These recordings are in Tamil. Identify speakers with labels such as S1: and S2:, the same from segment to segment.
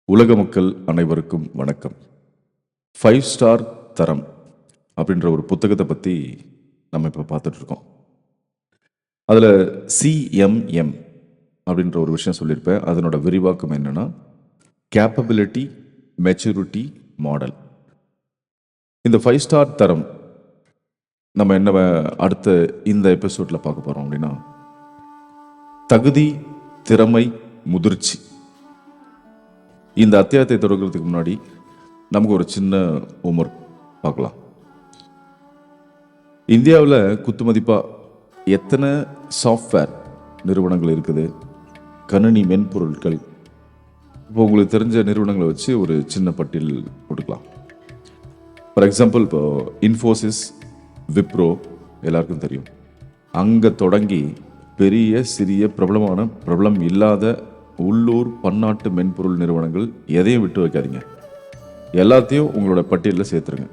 S1: உலக மக்கள் அனைவருக்கும் வணக்கம். 5 ஸ்டார் தரம் அப்படின்ற ஒரு புத்தகத்தை பற்றி நம்ம இப்போ பார்த்துட்ருக்கோம். அதில் சிஎம்எம் அப்படின்ற ஒரு விஷயம் சொல்லியிருப்பேன். அதனோட விரிவாக்கம் என்னென்னா கேப்பபிலிட்டி மெச்சூரிட்டி மாடல். இந்த 5 ஸ்டார் தரம் நம்ம என்ன அடுத்த இந்த எபிசோடில் பார்க்க போகிறோம் அப்படின்னா தகுதி, திறமை, முதிர்ச்சி. இந்த அத்தியாயத்தை தொடங்குறதுக்கு முன்னாடி நமக்கு ஒரு சின்ன ஹோம்வொர்க் பார்க்கலாம். இந்தியாவில் குத்துமதிப்பாக எத்தனை சாஃப்ட்வேர் நிறுவனங்கள் இருக்குது, கணினி மென்பொருட்கள், இப்போ உங்களுக்கு தெரிஞ்ச நிறுவனங்களை வச்சு ஒரு சின்ன பட்டியல் போட்டுக்கலாம். ஃபார் எக்ஸாம்பிள், இப்போ இன்ஃபோசிஸ், விப்ரோ எல்லாருக்கும் தெரியும். அங்கே தொடங்கி பெரிய சிறிய பிரபலம் இல்லாத உள்ளூர் பன்னாட்டு மென்பொருள் நிறுவனங்கள் எதையும் விட்டு வைக்காதீங்க. எல்லாத்தையும் உங்களோட பட்டியலில் சேர்த்துருங்க.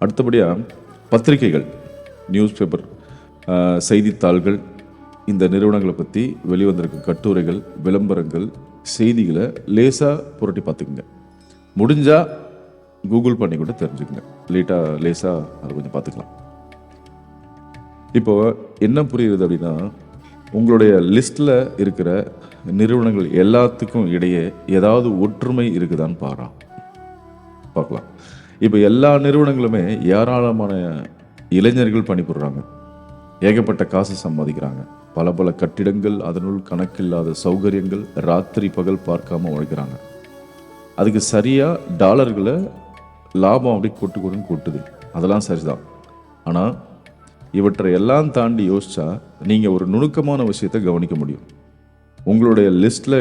S1: அடுத்தபடியாக பத்திரிகைகள், நியூஸ் பேப்பர், செய்தித்தாள்கள், இந்த நிறுவனங்களை பற்றி வெளிவந்திருக்கும் கட்டுரைகள், விளம்பரங்கள், செய்திகளை லேசாக புரட்டி பார்த்துக்குங்க. முடிஞ்சால் கூகுள் பண்ணி கூட தெரிஞ்சுக்கங்க. லேசாக அதை கொஞ்சம் பார்த்துக்கலாம். இப்போ என்ன புரியுது அப்படின்னா, உங்களுடைய லிஸ்ட்டில் இருக்கிற நிறுவனங்கள் எல்லாத்துக்கும் இடையே ஏதாவது ஒற்றுமை இருக்குதான்னு பார்க்கலாம். இப்போ எல்லா நிறுவனங்களுமே ஏராளமான இளைஞர்கள் பணிபுரிறாங்க, ஏகப்பட்ட காசு சம்பாதிக்கிறாங்க, பல கட்டிடங்கள், அதனுள் கணக்கில்லாத சௌகரியங்கள், ராத்திரி பகல் பார்க்காம உழைக்கிறாங்க. அதுக்கு சரியாக டாலர்களை லாபம் அப்படி கொட்டுது. அதெல்லாம் சரிதான். ஆனால் இவற்றை எல்லாம் தாண்டி யோசிச்சா நீங்கள் ஒரு நுணுக்கமான விஷயத்தை கவனிக்க முடியும். உங்களுடைய லிஸ்டில்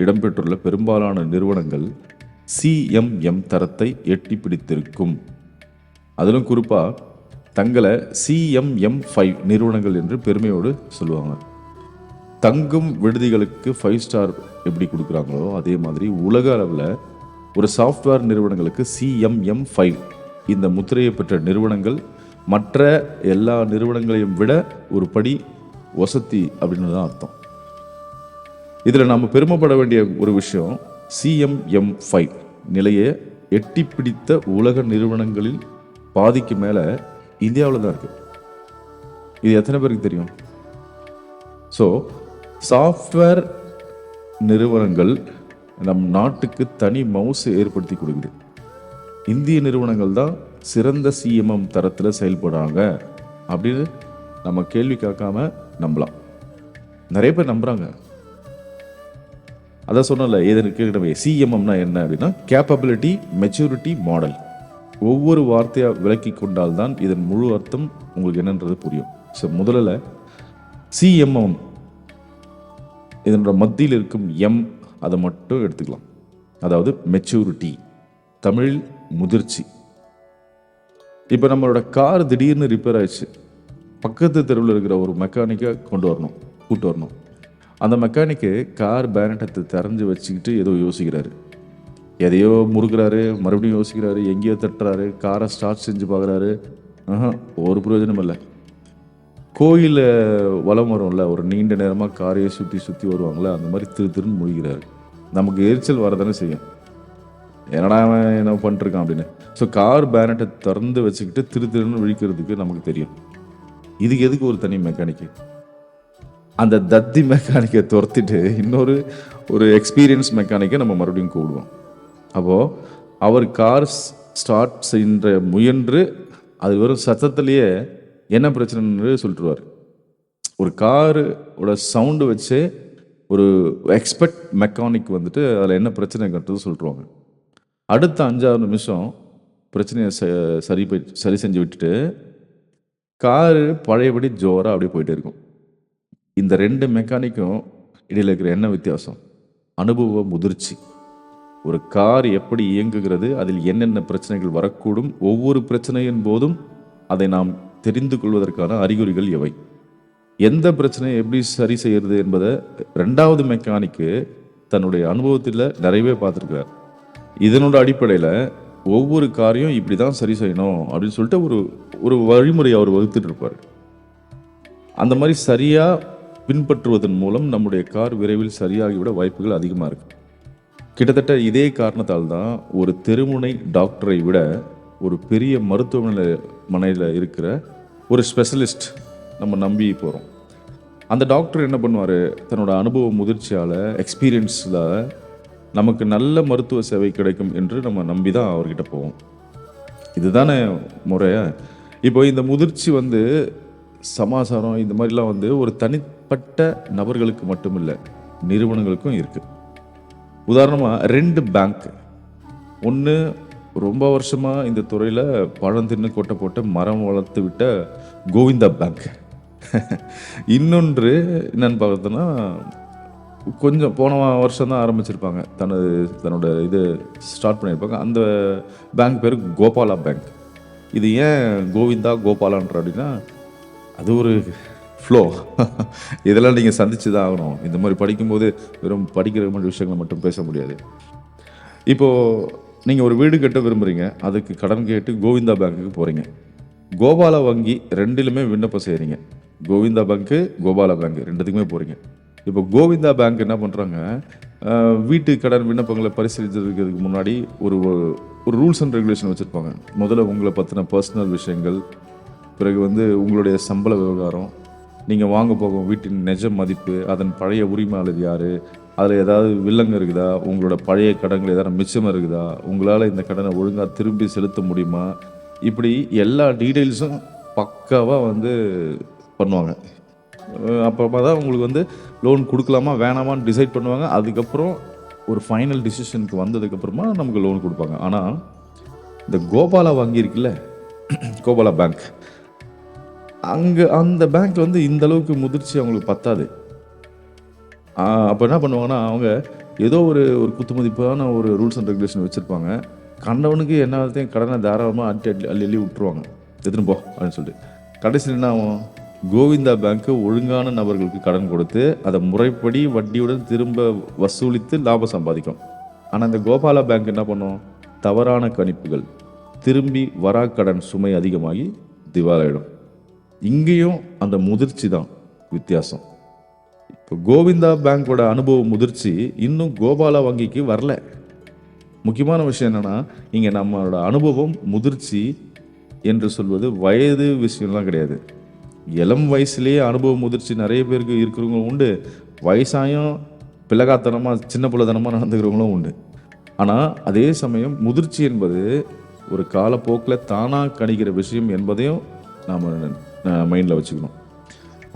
S1: இடம்பெற்றுள்ள பெரும்பாலான நிறுவனங்கள் சிஎம்எம் தரத்தை எட்டி பிடித்திருக்கும். அதிலும் குறிப்பாக தங்களை CMM5 நிறுவனங்கள் என்று பெருமையோடு சொல்லுவாங்க. தங்கும் விடுதிகளுக்கு 5 ஸ்டார் எப்படி கொடுக்குறாங்களோ அதே மாதிரி உலக அளவில் ஒரு சாஃப்ட்வேர் நிறுவனங்களுக்கு CMM5 இந்த முத்திரையை பெற்ற நிறுவனங்கள் மற்ற எல்லா நிறுவனங்களையும் விட ஒரு படி வசதி அப்படின்னு தான் அர்த்தம். இதில் நம்ம பெருமைப்பட வேண்டிய ஒரு விஷயம், CMM5 நிலையை எட்டி பிடித்த உலக நிறுவனங்களில் பாதிக்கு மேலே இந்தியாவில் தான் இருக்குது. இது எத்தனை பேருக்கு தெரியும்? ஸோ சாஃப்ட்வேர் நிறுவனங்கள் நம் நாட்டுக்கு தனி மவுசு ஏற்படுத்தி கொடுக்குது. இந்திய நிறுவனங்கள் தான் சிறந்த CMM தரத்தில் செயல்படுறாங்க அப்படின்னு நம்ம கேள்வி கேட்காம நம்பலாம். நிறைய பேர் நம்புறாங்க. அதான் சொன்னல, ஏதற்கு CMMனா என்ன அப்படின்னா கேப்பபிலிட்டி மெச்சூரிட்டி மாடல். ஒவ்வொரு வார்த்தையாக விளக்கி கொண்டால்தான் இதன் முழு அர்த்தம் உங்களுக்கு என்னன்றது புரியும். ஸோ முதல்ல CMM இதனோட மத்தியில் இருக்கும் அதை மட்டும் எடுத்துக்கலாம். அதாவது மெச்சூரிட்டி, தமிழில் முதிர்ச்சி. இப்போ நம்மளோட கார் திடீர்னு ரிப்பேர் ஆயிடுச்சு. பக்கத்து தெருவில் இருக்கிற ஒரு மெக்கானிக்கை கூப்பிட்டு வரணும். அந்த மெக்கானிக்கு கார் பேனட்டை திறந்து வச்சுக்கிட்டு ஏதோ யோசிக்கிறாரு, எதையோ முறுக்கிறாரு, மறுபடியும் யோசிக்கிறாரு, எங்கேயோ தட்டுறாரு, காரை ஸ்டார்ட் செஞ்சு பார்க்குறாரு. ஒரு பிரயோஜனம் இல்லை. கோயிலில் வலம் வரும்ல, ஒரு நீண்ட நேரமாக காரையை சுற்றி வருவாங்களே, அந்த மாதிரி திருன்னு முழிக்கிறாரு. நமக்கு எரிச்சல் வரதானே செய்யும். என்னடா என்ன பண்ணிருக்கான் அப்படின்னு. ஸோ கார் பேனட்டை திறந்து வச்சுக்கிட்டு திருன்னு விழிக்கிறதுக்கு நமக்கு தெரியும். இதுக்கு எதுக்கு ஒரு தனி மெக்கானிக்கு? அந்த தத்தி மெக்கானிக்கை துரத்திட்டு ஒரு எக்ஸ்பீரியன்ஸ் மெக்கானிக்கை நம்ம மறுபடியும் கூடுவோம். அப்போது அவர் கார் ஸ்டார்ட் செய்கின்ற முயன்று அது வெறும் சத்தத்திலேயே என்ன பிரச்சனைன்னு சொல்லிட்டுருவார். ஒரு காரோட சவுண்டு வச்சு ஒரு எக்ஸ்பர்ட் மெக்கானிக் வந்துட்டு அதில் என்ன பிரச்சனைங்கிறது சொல்லிட்டுருவாங்க. அடுத்த 5-6 நிமிஷம் பிரச்சனையை சரி செஞ்சு விட்டுட்டு காரு பழையபடி ஜோராக அப்படியே போயிட்டே இருக்கும். இந்த 2 மெக்கானிக்கும் இடையில் இருக்கிற என்ன வித்தியாசம்? அனுபவ முதிர்ச்சி. ஒரு கார் எப்படி இயங்குகிறது, அதில் என்னென்ன பிரச்சனைகள் வரக்கூடும், ஒவ்வொரு பிரச்சனையின் போதும் அதை நாம் தெரிந்து கொள்வதற்கான அறிகுறிகள் எவை, எந்த பிரச்சனையை எப்படி சரி செய்கிறது என்பதை 2வது மெக்கானிக்கு தன்னுடைய அனுபவத்தில் நிறையவே பார்த்துருக்கிறார். இதனோட அடிப்படையில் ஒவ்வொரு காரையும் இப்படி தான் சரி செய்யணும் அப்படின்னு சொல்லிட்டு ஒரு வழிமுறையை அவர் வகுத்துட்டு இருப்பார். அந்த மாதிரி சரியாக பின்பற்றுவதன் மூலம் நம்முடைய கார் விரைவில் சரியாகிவிட வாய்ப்புகள் அதிகமாக இருக்குது. கிட்டத்தட்ட இதே காரணத்தால் தான் ஒரு தெருமுனை டாக்டரை விட ஒரு பெரிய மருத்துவமனையில் இருக்கிற ஒரு ஸ்பெஷலிஸ்ட் நம்ம நம்பி போகிறோம். அந்த டாக்டர் என்ன பண்ணுவார், தன்னோட அனுபவ முதிர்ச்சியால், எக்ஸ்பீரியன்ஸில் நமக்கு நல்ல மருத்துவ சேவை கிடைக்கும் என்று நம்ம நம்பி தான் அவர்கிட்ட போவோம். இதுதானே முறையா? இப்போ இந்த முதிர்ச்சி வந்து சமாசாரம் இந்த மாதிரிலாம் வந்து ஒரு தனிப்பட்ட நபர்களுக்கு மட்டும் இல்லை, நிறுவனங்களுக்கும் இருக்குது. உதாரணமாக 2 பேங்க், ஒன்று ரொம்ப வருஷமாக இந்த துறையில் பழம் தின்னு கொட்டை போட்டு மரம் வளர்த்து விட்ட கோவிந்தா பேங்க். இன்னொன்று என்னன்னு பார்த்தோன்னா, கொஞ்சம் போன வருஷம் தான் ஆரம்பிச்சிருப்பாங்க, தன்னோட இது ஸ்டார்ட் பண்ணியிருப்பாங்க. அந்த பேங்க் பேர் கோபாலா பேங்க். இது ஏன் கோவிந்தா கோபாலான்ற அப்படின்னா, அது ஒரு ஃப்ளோ. இதெல்லாம் நீங்கள் சந்திச்சு தான் ஆகணும். இந்த மாதிரி படிக்கும்போது வெறும் படிக்கிற மாதிரி விஷயங்களை மட்டும் பேச முடியாது. இப்போது நீங்கள் ஒரு வீடு கட்ட விரும்புகிறீங்க, அதுக்கு கடன் கேட்டு கோவிந்தா பேங்க்குக்கு போகிறீங்க. கோபாலா வங்கி ரெண்டிலுமே விண்ணப்பம் செய்கிறீங்க. கோவிந்தா பேங்க்கு, கோபாலா பேங்க் ரெண்டுத்துக்குமே போகிறீங்க. இப்போ கோவிந்தா பேங்க் என்ன பண்ணுறாங்க, வீட்டு கடன் விண்ணப்பங்களை பரிசீலிக்கிறதுக்கு முன்னாடி ஒரு ரூல்ஸ் அண்ட் ரெகுலேஷன் வச்சுருப்பாங்க. முதல்ல உங்களை பற்றின பர்சனல் விஷயங்கள், பிறகு வந்து உங்களுடைய சம்பள விவகாரம், நீங்கள் வாங்க போகும் வீட்டின் நிஜ மதிப்பு, அதன் பழைய உரிமையாளர் யார், அதில் ஏதாவது வில்லங்க இருக்குதா, உங்களோட பழைய கடன்கள் ஏதாவது மிச்சமாக இருக்குதா, உங்களால் இந்த கடனை ஒழுங்காக திரும்பி செலுத்த முடியுமா, இப்படி எல்லா டீட்டெயில்ஸும் பக்காவாக வந்து பண்ணுவாங்க. அப்புறமா தான் உங்களுக்கு வந்து லோன் கொடுக்கலாமா வேணாமான்னு டிசைட் பண்ணுவாங்க. அதுக்கப்புறம் ஒரு ஃபைனல் டிசிஷனுக்கு வந்ததுக்கப்புறமா நமக்கு லோன் கொடுப்பாங்க. ஆனால் இந்த கோபாலா வங்கி இருக்குல்ல, கோபாலா பேங்க், அங்கே அந்த பேங்க்கில் வந்து இந்த அளவுக்கு முதிர்ச்சி அவங்களுக்கு பத்தாது. அப்போ என்ன பண்ணுவாங்கன்னா, அவங்க ஏதோ ஒரு குத்துமதிப்பான ஒரு ரூல்ஸ் அண்ட் ரெகுலேஷன் வச்சுருப்பாங்க. கண்டவனுக்கு என்னத்தையும் கடனை தாராளமாக அள்ளி விட்டுருவாங்க, எடுத்துன்னு போ அப்படின்னு சொல்லிட்டு. கடைசியில் என்ன ஆகும், கோவிந்தா பேங்க்கு ஒழுங்கான நபர்களுக்கு கடன் கொடுத்து அதை முறைப்படி வட்டியுடன் திரும்ப வசூலித்து லாபம் சம்பாதிக்கும். ஆனால் இந்த கோபாலா பேங்க் என்ன பண்ணும், தவறான கணிப்புகள், திரும்பி வரா கடன் சுமை அதிகமாகி திவாலாயிடும். இங்கேயும் அந்த முதிர்ச்சி தான் வித்தியாசம். இப்போ கோவிந்தா பேங்கோட அனுபவ முதிர்ச்சி இன்னும் கோபாலா வங்கிக்கு வரல. முக்கியமான விஷயம் என்னென்னா, இங்கே நம்மளோட அனுபவம் முதிர்ச்சி என்று சொல்வது வயது விஷயம்லாம் கிடையாது. இளம் வயசுலேயே அனுபவ முதிர்ச்சி நிறைய பேருக்கு இருக்கிறவங்களும் உண்டு, வயசாயும் பிள்ளைகாத்தனமாக சின்ன பிள்ளைத்தனமாக நடந்துக்கிறவங்களும் உண்டு. ஆனால் அதே சமயம் முதிர்ச்சி என்பது ஒரு காலப்போக்கில் தானாக கணிக்கிற விஷயம் என்பதையும் நாம் மைண்டில் வச்சுக்கணும்.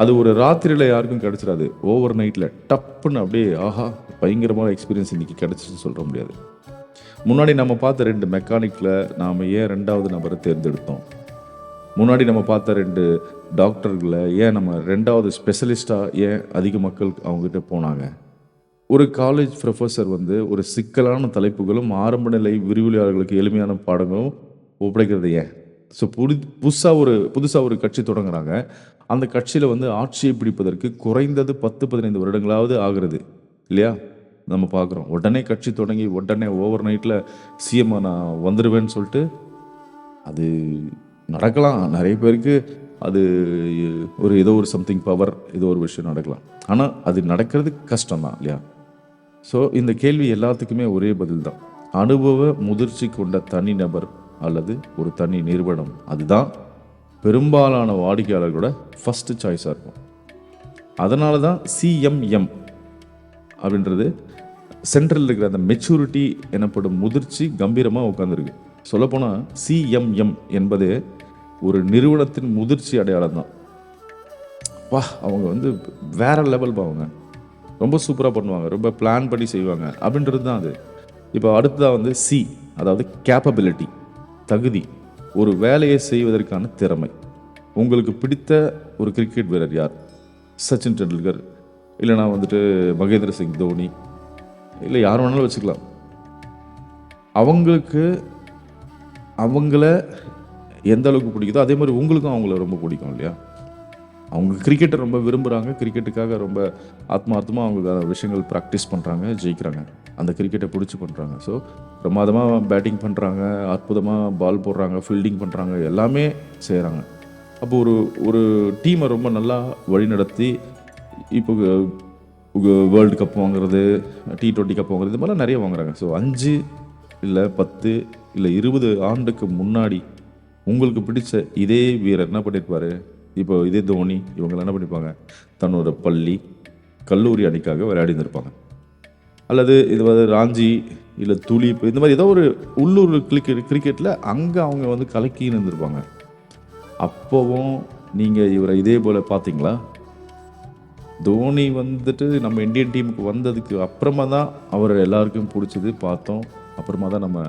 S1: அது ஒரு ராத்திரியில் யாருக்கும் கிடச்சிடாது. ஓவர் நைட்டில் டப்புன்னு அப்படியே ஆஹா பயங்கரமான எக்ஸ்பீரியன்ஸ் இன்றைக்கி கிடச்சின்னு சொல்ல முடியாது. முன்னாடி நம்ம பார்த்த 2 மெக்கானிக்கில் நாம் ஏன் 2வது நபரை தேர்ந்தெடுத்தோம், முன்னாடி நம்ம பார்த்த 2 டாக்டர்களை ஏன் நம்ம 2வது ஸ்பெஷலிஸ்ட்டாக ஏன் அதிக மக்கள் அவங்ககிட்ட போனாங்க, ஒரு காலேஜ் ப்ரொஃபஸர் வந்து ஒரு சிக்கலான தலைப்புகளும் ஆரம்ப நிலை விரிவுரையாளர்களுக்கு எளிமையான பாடங்களும் ஒப்படைக்கிறது ஏன். ஸோ புதுசாக ஒரு கட்சி தொடங்குறாங்க. அந்த கட்சியில் வந்து ஆட்சியை பிடிப்பதற்கு குறைந்தது 10-15 வருடங்களாவது ஆகிறது இல்லையா? நம்ம பார்க்குறோம். உடனே கட்சி தொடங்கி உடனே ஓவர் நைட்டில் சிஎம்ஐ நான் வந்துடுவேன்னு சொல்லிட்டு அது நடக்கலாம். நிறைய பேருக்கு அது ஏதோ ஒரு சம்திங் பவர், ஏதோ ஒரு விஷயம் நடக்கலாம். ஆனால் அது நடக்கிறது கஷ்டம்தான் இல்லையா? ஸோ இந்த கேள்வி எல்லாத்துக்குமே ஒரே பதில் தான். அனுபவ முதிர்ச்சி கொண்ட தனி நபர் அல்லது ஒரு தனி நிறுவனம், அதுதான் பெரும்பாலான வாடிக்கையாளர்களோட ஃபஸ்ட்டு சாய்ஸாக இருக்கும். அதனால தான் சிஎம்எம் அப்படின்றது சென்ட்ரல் இருக்கிற அந்த மெச்சூரிட்டி எனப்படும் முதிர்ச்சி கம்பீரமாக உட்காந்துருக்கு. சொல்லப்போனால் சிஎம்எம் என்பது ஒரு நிறுவனத்தின் முதிர்ச்சி அடையாளம் தான். அவங்க வந்து வேற லெவல் அவங்க ரொம்ப சூப்பராக பண்ணுவாங்க, ரொம்ப பிளான் பண்ணி செய்வாங்க அப்படின்றது தான் அது. இப்போ அடுத்ததாக வந்து சி, அதாவது கேப்பபிலிட்டி, தகுதி, ஒரு வேலையை செய்வதற்கான திறமை. உங்களுக்கு பிடித்த ஒரு கிரிக்கெட் வீரர் யார்? சச்சின் டெண்டுல்கர், இல்லைனா வந்துட்டு மகேந்திர சிங் தோனி, இல்லை யார் வேணாலும் வச்சுக்கலாம். அவங்கள எந்த அளவுக்கு பிடிக்குதோ அதே மாதிரி உங்களுக்கும் அவங்கள ரொம்ப பிடிக்கும் இல்லையா? அவங்க கிரிக்கெட்டை ரொம்ப விரும்புகிறாங்க, கிரிக்கெட்டுக்காக ரொம்ப ஆத்மார்த்தமாக அவங்க விஷயங்கள் ப்ராக்டிஸ் பண்ணுறாங்க, ஜெயிக்கிறாங்க, அந்த கிரிக்கெட்டை பிடிச்சி பண்ணுறாங்க. ஸோ பிரமாதமாக பேட்டிங் பண்ணுறாங்க, அற்புதமாக பால் போடுறாங்க, ஃபீல்டிங் பண்ணுறாங்க, எல்லாமே செய்கிறாங்க. அப்போ ஒரு டீமை ரொம்ப நல்லா வழிநடத்தி இப்போ வேர்ல்டு கப் வாங்குறது, T20 கப் வாங்குறது, இது மாதிரிலாம் நிறைய வாங்குறாங்க. ஸோ 5 இல்லை 10 இல்லை 20 ஆண்டுக்கு முன்னாடி உங்களுக்கு பிடிச்ச இதே வீரர் என்ன பண்ணியிருப்பாரு? இப்போ இதே தோனி இவங்கெல்லாம் என்ன பண்ணியிருப்பாங்க? தன்னோட பள்ளி கல்லூரி அணிக்காக விளையாடி இருந்திருப்பாங்க. அல்லது இது வந்து ராஞ்சி இல்லை துலீப் இந்த மாதிரி ஏதோ ஒரு உள்ளூர் கிரிக்கெட்டில் அங்கே அவங்க வந்து கலக்கின்னு இருந்திருப்பாங்க. அப்போவும் நீங்கள் இவரை இதே போல் பார்த்தீங்களா? தோனி வந்துட்டு நம்ம இந்தியன் டீமுக்கு வந்ததுக்கு அப்புறமா தான் அவரை எல்லாருக்கும் பிடிச்சது, பார்த்தோம், அப்புறமா தான் நம்ம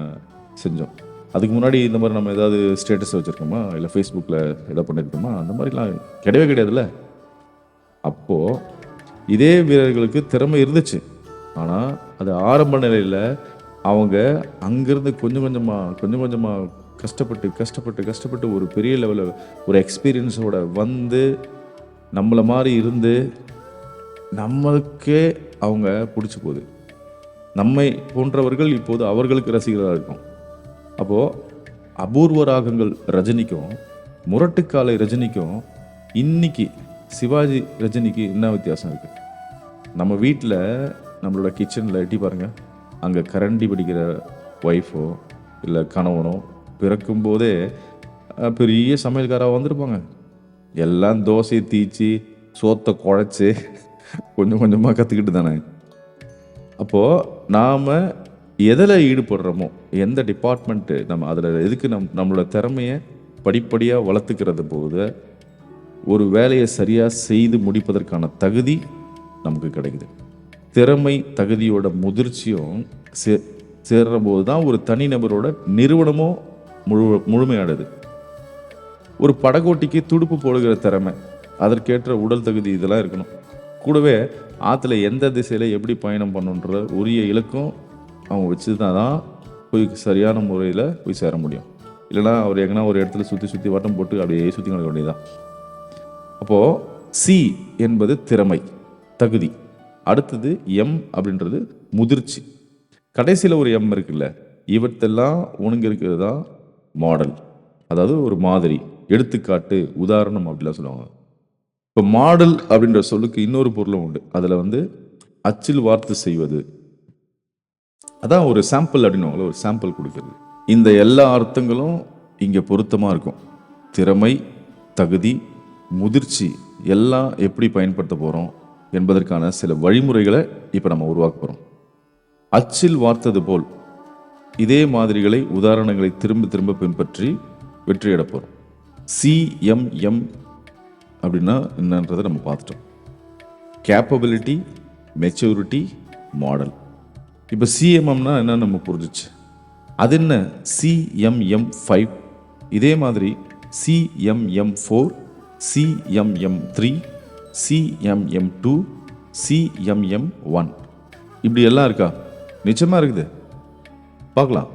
S1: செஞ்சோம். அதுக்கு முன்னாடி இந்த மாதிரி நம்ம ஏதாவது ஸ்டேட்டஸ் வச்சுருக்கோமா, இல்லை ஃபேஸ்புக்கில் எதாவது பண்ணியிருக்கோமா? அந்த மாதிரிலாம் கிடையவே கிடையாதுல்ல. அப்போது இதே வீரர்களுக்கு திறமை இருந்துச்சு. ஆனால் அது ஆரம்ப நிலையில் அவங்க அங்கேருந்து கொஞ்சம் கொஞ்சமாக கஷ்டப்பட்டு ஒரு பெரிய லெவலில் ஒரு எக்ஸ்பீரியன்ஸோட வந்து நம்மளை மாதிரி இருந்து நம்மளுக்கே அவங்க பிடிச்சி போகுது. நம்மை போன்றவர்கள் இப்போது அவர்களுக்கு ரசிகர்களாக இருக்கும். அப்போது அபூர்வ ராகங்கள் ரஜினிக்கும் முரட்டுக்காலை ரஜினிக்கும் இன்னைக்கு சிவாஜி ரஜினிக்கு என்ன வித்தியாசம் இருக்குது? நம்ம வீட்டில் நம்மளோட கிச்சனில் எட்டி பாருங்கள், அங்கே கரண்டி பிடிக்கிற ஒய்ஃபோ இல்லை கணவனோ பிறக்கும்போதே பெரிய சமையல்காராக வந்திருப்பாங்க. எல்லாம் தோசையை தீச்சி சோத்தை குழைச்சி கொஞ்சம் கொஞ்சமாக கற்றுக்கிட்டு தானே. அப்போது நாம் எதில் ஈடுபடுறோமோ, எந்த டிபார்ட்மெண்ட்டு நம்ம அதில் எதுக்கு நம்மளோட திறமையை படிப்படியாக வளர்த்துக்கிறது போது ஒரு வேலையை சரியாக செய்து முடிப்பதற்கான தகுதி நமக்கு கிடைக்குது. திறமை தகுதியோட முதிர்ச்சியும் சேர்ற போது தான் ஒரு தனிநபரோட நிறுவனமோ முழுமையாடுது. ஒரு படகோட்டிக்கு துடுப்பு போடுகிற திறமை, அதற்கேற்ற உடல் தகுதி இதெல்லாம் இருக்கணும். கூடவே ஆற்றுல எந்த திசையில் எப்படி பயணம் பண்ணுன்ற உரிய இலக்கும் அவங்க வச்சுதான் தான் போய் சரியான முறையில் போய் சேர முடியும். இல்லைனா அவர் எங்கன்னா ஒரு இடத்துல சுற்றி வட்டம் போட்டு அப்படியே சுற்றி நடக்க வேண்டியதுதான். அப்போது சி என்பது திறமை தகுதி, அடுத்தது எம் அப்படின்றது முதிர்ச்சி, கடைசியில் ஒரு எம் இருக்குல்ல, இவற்றெல்லாம் உனக்கு இருக்கிறது தான் மாடல், அதாவது ஒரு மாதிரி, எடுத்துக்காட்டு, உதாரணம் அப்படிலாம் சொல்லுவாங்க. இப்போ மாடல் அப்படின்ற சொல்லுக்கு இன்னொரு பொருளும் உண்டு. அதில் வந்து அச்சில் வார்த்தை செய்வது, அதான் ஒரு சாம்பிள் அப்படின்னு ஒரு சாம்பிள் கொடுக்குறது. இந்த எல்லா அர்த்தங்களும் இங்கே பொருத்தமாக இருக்கும். திறமை, தகுதி, முதிர்ச்சி எல்லாம் எப்படி பயன்படுத்த போகிறோம் என்பதற்கான சில வழிமுறைகளை இப்போ நம்ம உருவாக்க போகிறோம். அச்சில் வார்த்தது போல் இதே மாதிரிகளை, உதாரணங்களை திரும்ப திரும்ப பின்பற்றி வெற்றியிட போகிறோம். CMM அப்படின்னா என்னன்றதை நம்ம பார்த்துட்டோம். Capability, maturity, model. இப்போ CMMனா என்ன நம்ம புரிஞ்சிச்சு. அது என்ன? CMM5, இதே மாதிரி CMM4, CMM3, CMM2, CMM1 இப்படி எல்லாம் இருக்கா? நிச்சயமாக இருக்குது, பார்க்கலாம்.